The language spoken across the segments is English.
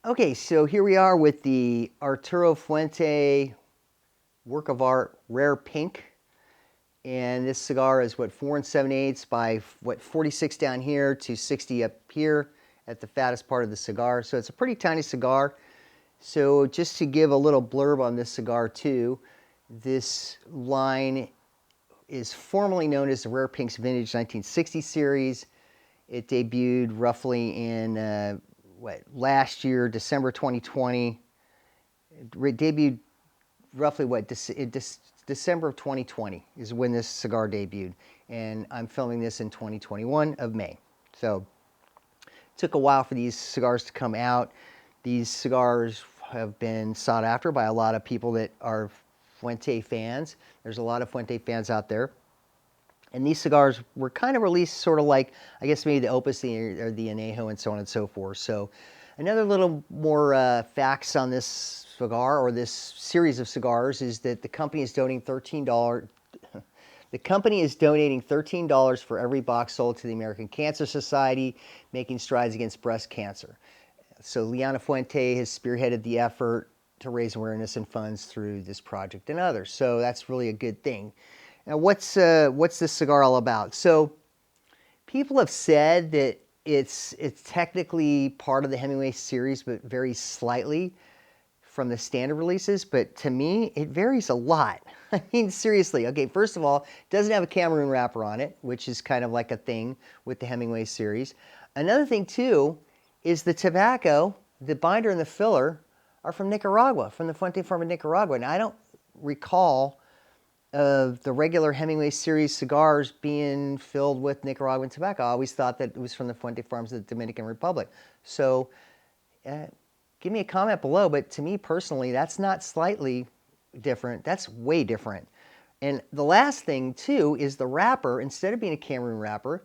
Okay, so here we are with the Arturo Fuente work of art Rare Pink. And this cigar is what, 4 7/8 by what, 46 down here to 60 up here at the fattest part of the cigar. So it's a pretty tiny cigar. So just to give a little blurb on this cigar too, this line is formerly known as the Rare Pinks Vintage 1960 series. It debuted roughly in last year, December 2020. It debuted roughly December of 2020 is when this cigar debuted, and I'm filming this in 2021 of May. So it took a while for these cigars to come out. These cigars have been sought after by a lot of people that are Fuente fans. There's a lot of Fuente fans out there. And these cigars were kind of released sort of like, I guess, maybe the Opus or the Añejo and so on and so forth. So another little more facts on this cigar or this series of cigars is that the company is donating $13. The company is donating $13 for every box sold to the American Cancer Society, making strides against breast cancer. So Liana Fuente has spearheaded the effort to raise awareness and funds through this project and others. So that's really a good thing. Now, what's this cigar all about? So people have said that it's technically part of the Hemingway series, but very slightly from the standard releases. But to me, it varies a lot. I mean, seriously. Okay, first of all, it doesn't have a Cameroon wrapper on it, which is kind of like a thing with the Hemingway series. Another thing, too, is the tobacco, the binder and the filler are from Nicaragua, from the Fuente farm in Nicaragua. Now, I don't recall of the regular Hemingway series cigars being filled with Nicaraguan tobacco. I always thought that it was from the Fuente farms of the Dominican Republic. So give me a comment below, but to me personally, that's not slightly different. That's way different. And the last thing too is the wrapper. Instead of being a Cameroon wrapper,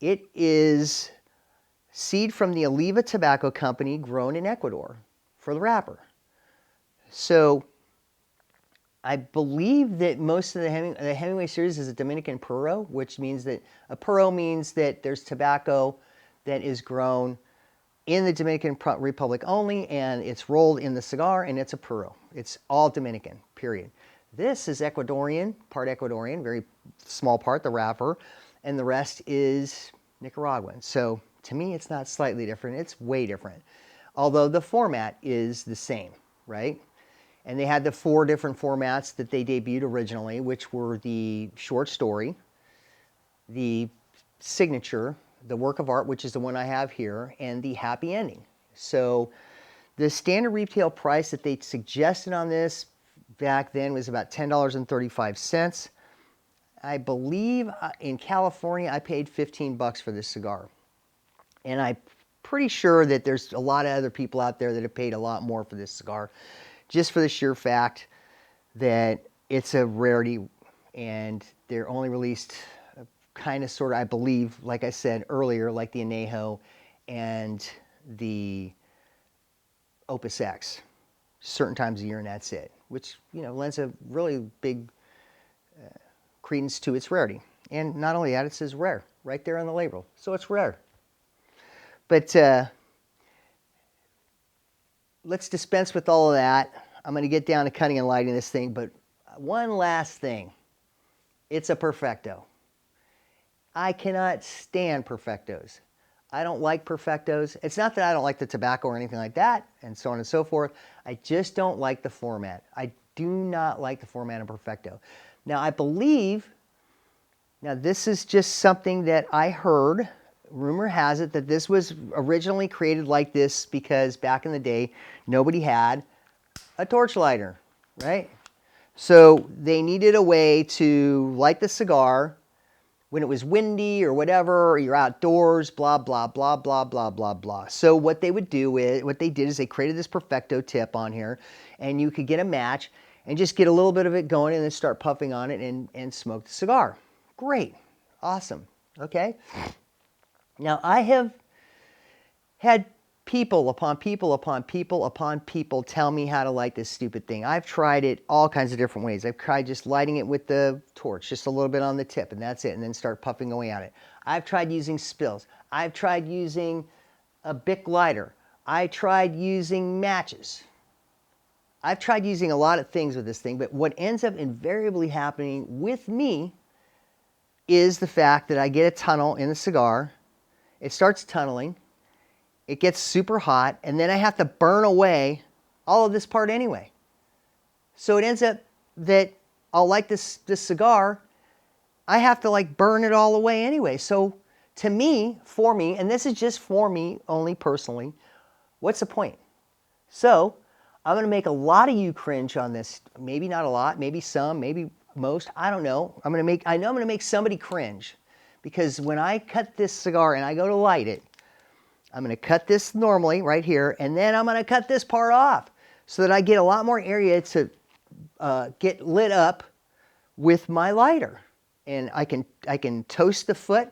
it is seed from the Oliva Tobacco Company grown in Ecuador for the wrapper. So I believe that most of the Hemingway series is a Dominican Puro, which means that a Puro means that there's tobacco that is grown in the Dominican Republic only, and it's rolled in the cigar, and it's a Puro. It's all Dominican, period. This is Ecuadorian, part Ecuadorian, very small part, the wrapper, and the rest is Nicaraguan. So to me, it's not slightly different. It's way different, although the format is the same, right? And they had the 4 different formats that they debuted originally, which were the short story, the signature, the work of art, which is the one I have here, and the happy ending. So the standard retail price that they suggested on this back then was about $10.35. I believe in California, I paid $15 for this cigar. And I'm pretty sure that there's a lot of other people out there that have paid a lot more for this cigar, just for the sheer fact that it's a rarity and they're only released kind of sort of, I believe, like I said earlier, like the Añejo and the Opus X, certain times a year, and that's it, which, you know, lends a really big credence to its rarity. And not only that, it says rare right there on the label, so it's rare. But let's dispense with all of that. I'm going to get down to cutting and lighting this thing, but one last thing. It's a Perfecto. I cannot stand Perfectos. I don't like Perfectos. It's not that I don't like the tobacco or anything like that, and so on and so forth. I just don't like the format. I do not like the format of Perfecto. Now, I believe, now this is just something that I heard. Rumor has it that this was originally created like this because back in the day, nobody had a torch lighter, right? So they needed a way to light the cigar when it was windy or whatever, or you're outdoors, blah, blah, blah, blah, blah, blah, blah. So what they would do is, what they did is they created this Perfecto tip on here, and you could get a match and just get a little bit of it going and then start puffing on it and smoke the cigar. Great. Awesome. Okay. Now, I have had people upon people upon people upon people tell me how to light this stupid thing. I've tried it all kinds of different ways. I've tried just lighting it with the torch, just a little bit on the tip, and that's it, and then start puffing away on it. I've tried using spills. I've tried using a Bic lighter. I tried using matches. I've tried using a lot of things with this thing, but what ends up invariably happening with me is the fact that I get a tunnel in the cigar. It starts tunneling. It gets super hot, and then I have to burn away all of this part anyway. So it ends up that I'll light this cigar, I have to like burn it all away anyway. So to me, for me, and this is just for me only personally, what's the point? So I'm going to make a lot of you cringe on this. Maybe not a lot, maybe some, maybe most, I don't know. I know I'm going to make somebody cringe, because when I cut this cigar and I go to light it, I'm going to cut this normally right here, and then I'm going to cut this part off so that I get a lot more area to get lit up with my lighter. And I can toast the foot.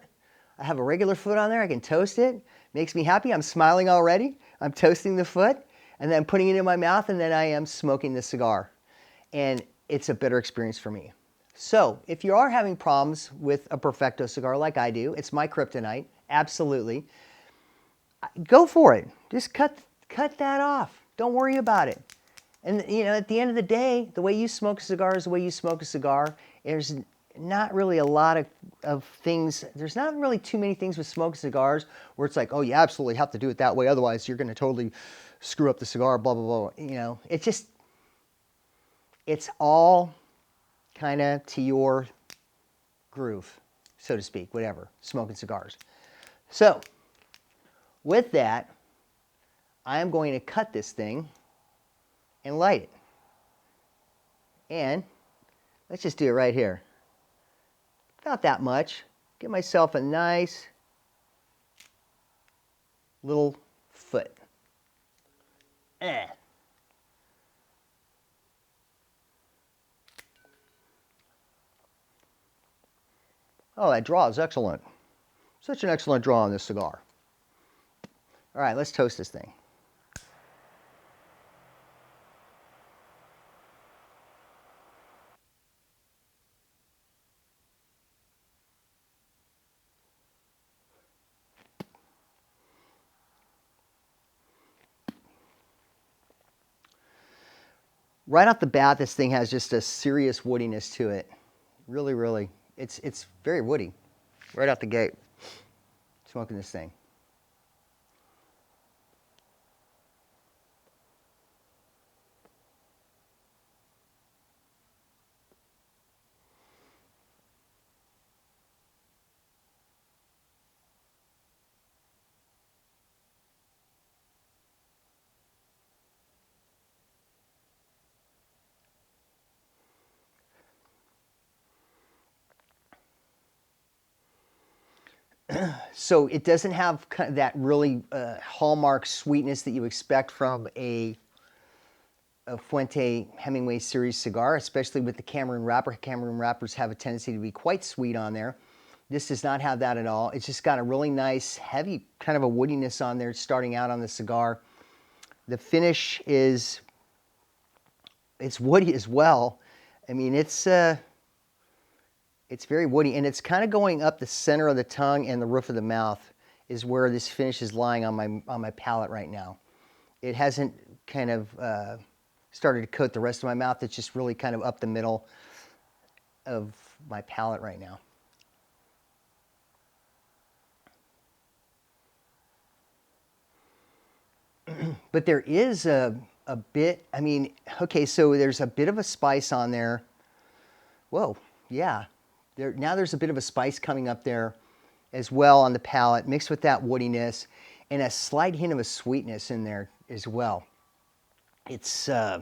I have a regular foot on there. I can toast it. Makes me happy. I'm smiling already. I'm toasting the foot, and then putting it in my mouth, and then I am smoking the cigar. And it's a better experience for me. So if you are having problems with a Perfecto cigar like I do, it's my kryptonite, absolutely. Go for it. Just cut that off. Don't worry about it. And at the end of the day, the way you smoke a cigar is the way you smoke a cigar. There's not really a lot of things. There's not really too many things with smoking cigars where it's like, oh, you absolutely have to do it that way, otherwise you're going to totally screw up the cigar, blah, blah, blah. It's all kind of to your groove, so to speak, whatever, smoking cigars. So with that, I am going to cut this thing and light it. And let's just do it right here. Not that much. Get myself a nice little foot. Oh, that draw is excellent. Such an excellent draw on this cigar. All right, let's toast this thing. Right off the bat, this thing has just a serious woodiness to it. Really, really. It's very woody. Right out the gate. Smoking this thing. So it doesn't have that really hallmark sweetness that you expect from a Fuente Hemingway series cigar, especially with the Cameroon wrapper. Cameroon wrappers have a tendency to be quite sweet on there. This does not have that at all. It's just got a really nice, heavy kind of a woodiness on there starting out on the cigar. The finish it's woody as well. I mean, it's very woody, and it's kind of going up the center of the tongue and the roof of the mouth is where this finish is lying on my palate right now. It hasn't kind of started to coat the rest of my mouth. It's just really kind of up the middle of my palate right now. But there is a bit, I mean, okay, so there's a bit of a spice on there. Whoa, yeah. Now there's a bit of a spice coming up there as well on the palate, mixed with that woodiness, and a slight hint of a sweetness in there as well. It's yeah,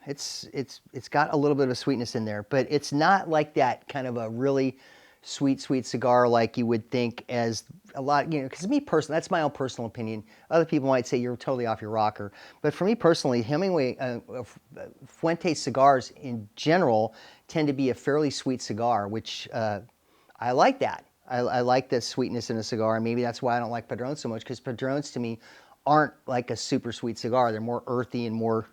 it's got a little bit of a sweetness in there, but it's not like that kind of a really sweet cigar like you would think as a lot, because me personally, that's my own personal opinion. Other people might say you're totally off your rocker. But for me personally, Hemingway, Fuente cigars in general tend to be a fairly sweet cigar, which I like that. I like the sweetness in a cigar, and maybe that's why I don't like Padrones so much, because Padrones to me aren't like a super sweet cigar. They're more earthy and more,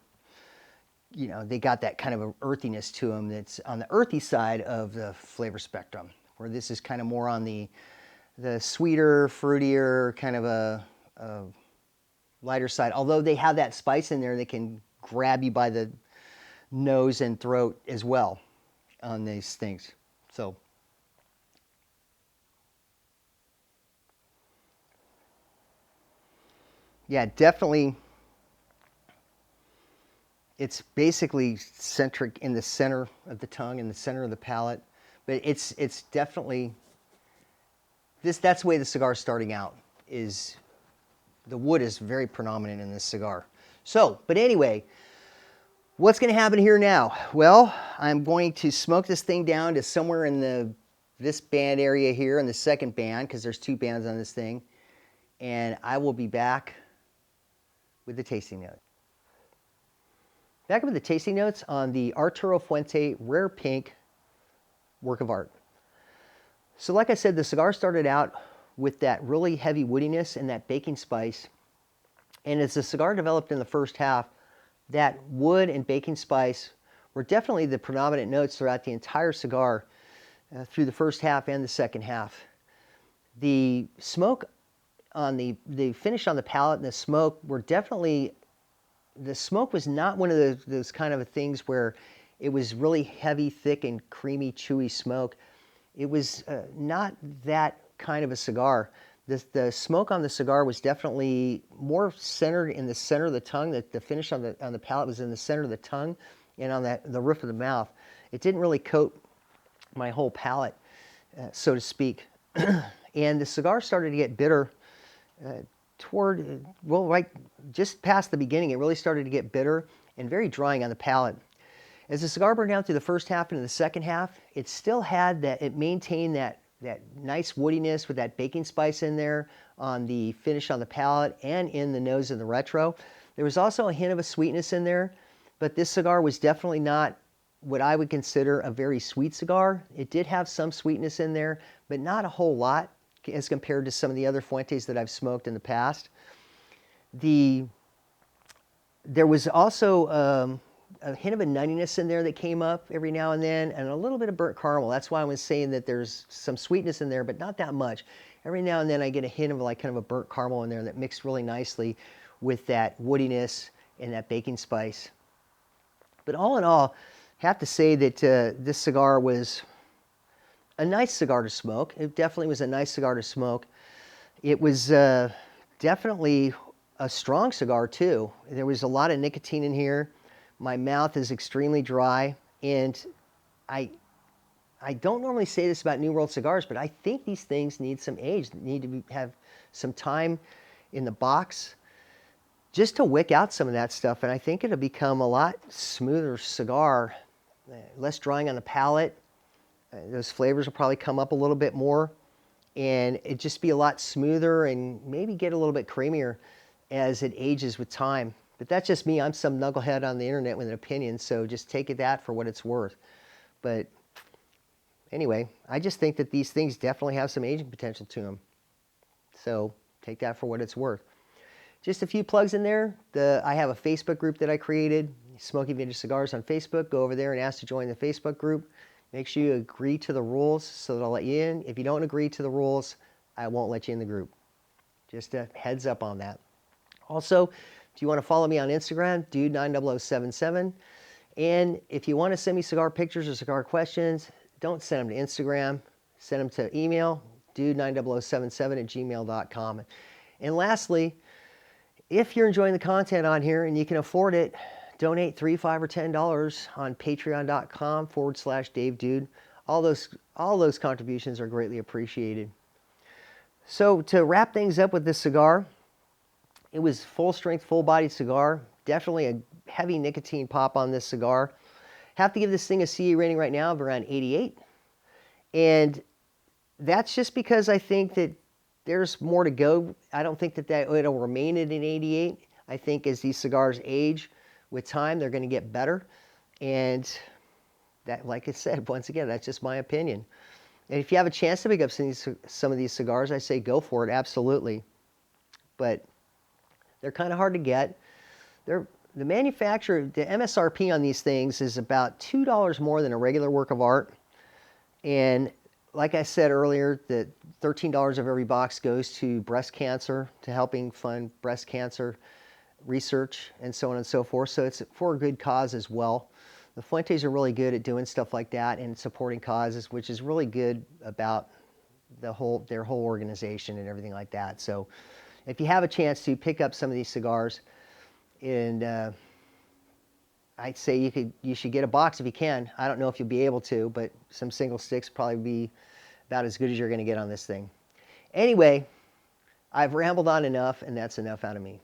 they got that kind of an earthiness to them that's on the earthy side of the flavor spectrum, where this is kind of more on the sweeter, fruitier, kind of a lighter side. Although they have that spice in there, they can grab you by the nose and throat as well on these things. So yeah, definitely. It's basically centric in the center of the tongue, in the center of the palate, but it's definitely this. That's the way the cigar is starting out. Is the wood is very predominant in this cigar. So, but anyway, what's going to happen here now? Well, I'm going to smoke this thing down to somewhere in this band area here, in the second band, because there's 2 bands on this thing, and I will be back with the tasting note. Back with the tasting notes on the Arturo Fuente Rare Pink work of art. So like I said, the cigar started out with that really heavy woodiness and that baking spice. And as the cigar developed in the first half, that wood and baking spice were definitely the predominant notes throughout the entire cigar through the first half and the second half. The smoke on the finish on the palate and the smoke were definitely, the smoke was not one of those kind of things where it was really heavy, thick, and creamy, chewy smoke. It was not that kind of a cigar. The smoke on the cigar was definitely more centered in the center of the tongue. The finish on the palate was in the center of the tongue and on the roof of the mouth. It didn't really coat my whole palate, so to speak. And the cigar started to get bitter toward, well, right just past the beginning. It really started to get bitter and very drying on the palate. As the cigar burned down through the first half into the second half, it still had that, it maintained that nice woodiness with that baking spice in there on the finish on the palate and in the nose and the retro. There was also a hint of a sweetness in there, but this cigar was definitely not what I would consider a very sweet cigar. It did have some sweetness in there, but not a whole lot as compared to some of the other Fuentes that I've smoked in the past. There was also a hint of a nuttiness in there that came up every now and then, and a little bit of burnt caramel. That's why I was saying that there's some sweetness in there, but not that much. Every now and then I get a hint of like kind of a burnt caramel in there that mixed really nicely with that woodiness and that baking spice. But all in all, I have to say that this cigar was a nice cigar to smoke. It definitely was a nice cigar to smoke. It was definitely a strong cigar too. There was a lot of nicotine in here. My mouth is extremely dry, and I don't normally say this about New World cigars, but I think these things need some age, need to have some time in the box just to wick out some of that stuff, and I think it'll become a lot smoother cigar, less drying on the palate. Those flavors will probably come up a little bit more, and it just be a lot smoother and maybe get a little bit creamier as it ages with time. But that's just me. I'm some knucklehead on the internet with an opinion, so just take that for what it's worth. But anyway, I just think that these things definitely have some aging potential to them. So take that for what it's worth. Just a few plugs in there. I have a Facebook group that I created, Smoking Vintage Cigars on Facebook. Go over there and ask to join the Facebook group. Make sure you agree to the rules so that I'll let you in. If you don't agree to the rules, I won't let you in the group. Just a heads up on that. Also, if you want to follow me on Instagram, dude90077. And if you want to send me cigar pictures or cigar questions, don't send them to Instagram. Send them to email, dude90077@gmail.com. And lastly, if you're enjoying the content on here and you can afford it, donate $3, $5, or $10 on patreon.com/DaveDude. All those contributions are greatly appreciated. So to wrap things up with this cigar, it was full strength, full bodied cigar. Definitely a heavy nicotine pop on this cigar. Have to give this thing a CA rating right now of around 88. And that's just because I think that there's more to go. I don't think that it'll remain at an 88. I think as these cigars age with time, they're going to get better. And that, like I said, once again, that's just my opinion. And if you have a chance to pick up some of these cigars, I say go for it, absolutely. But they're kind of hard to get. The manufacturer, the MSRP on these things is about $2 more than a regular work of art. And like I said earlier, that $13 of every box goes to breast cancer, to helping fund breast cancer research and so on and so forth. So it's for a good cause as well. The Fuentes are really good at doing stuff like that and supporting causes, which is really good about their whole organization and everything like that. So if you have a chance to pick up some of these cigars, and I'd say you should get a box if you can. I don't know if you'll be able to, but some single sticks probably be about as good as you're going to get on this thing. Anyway, I've rambled on enough, and that's enough out of me.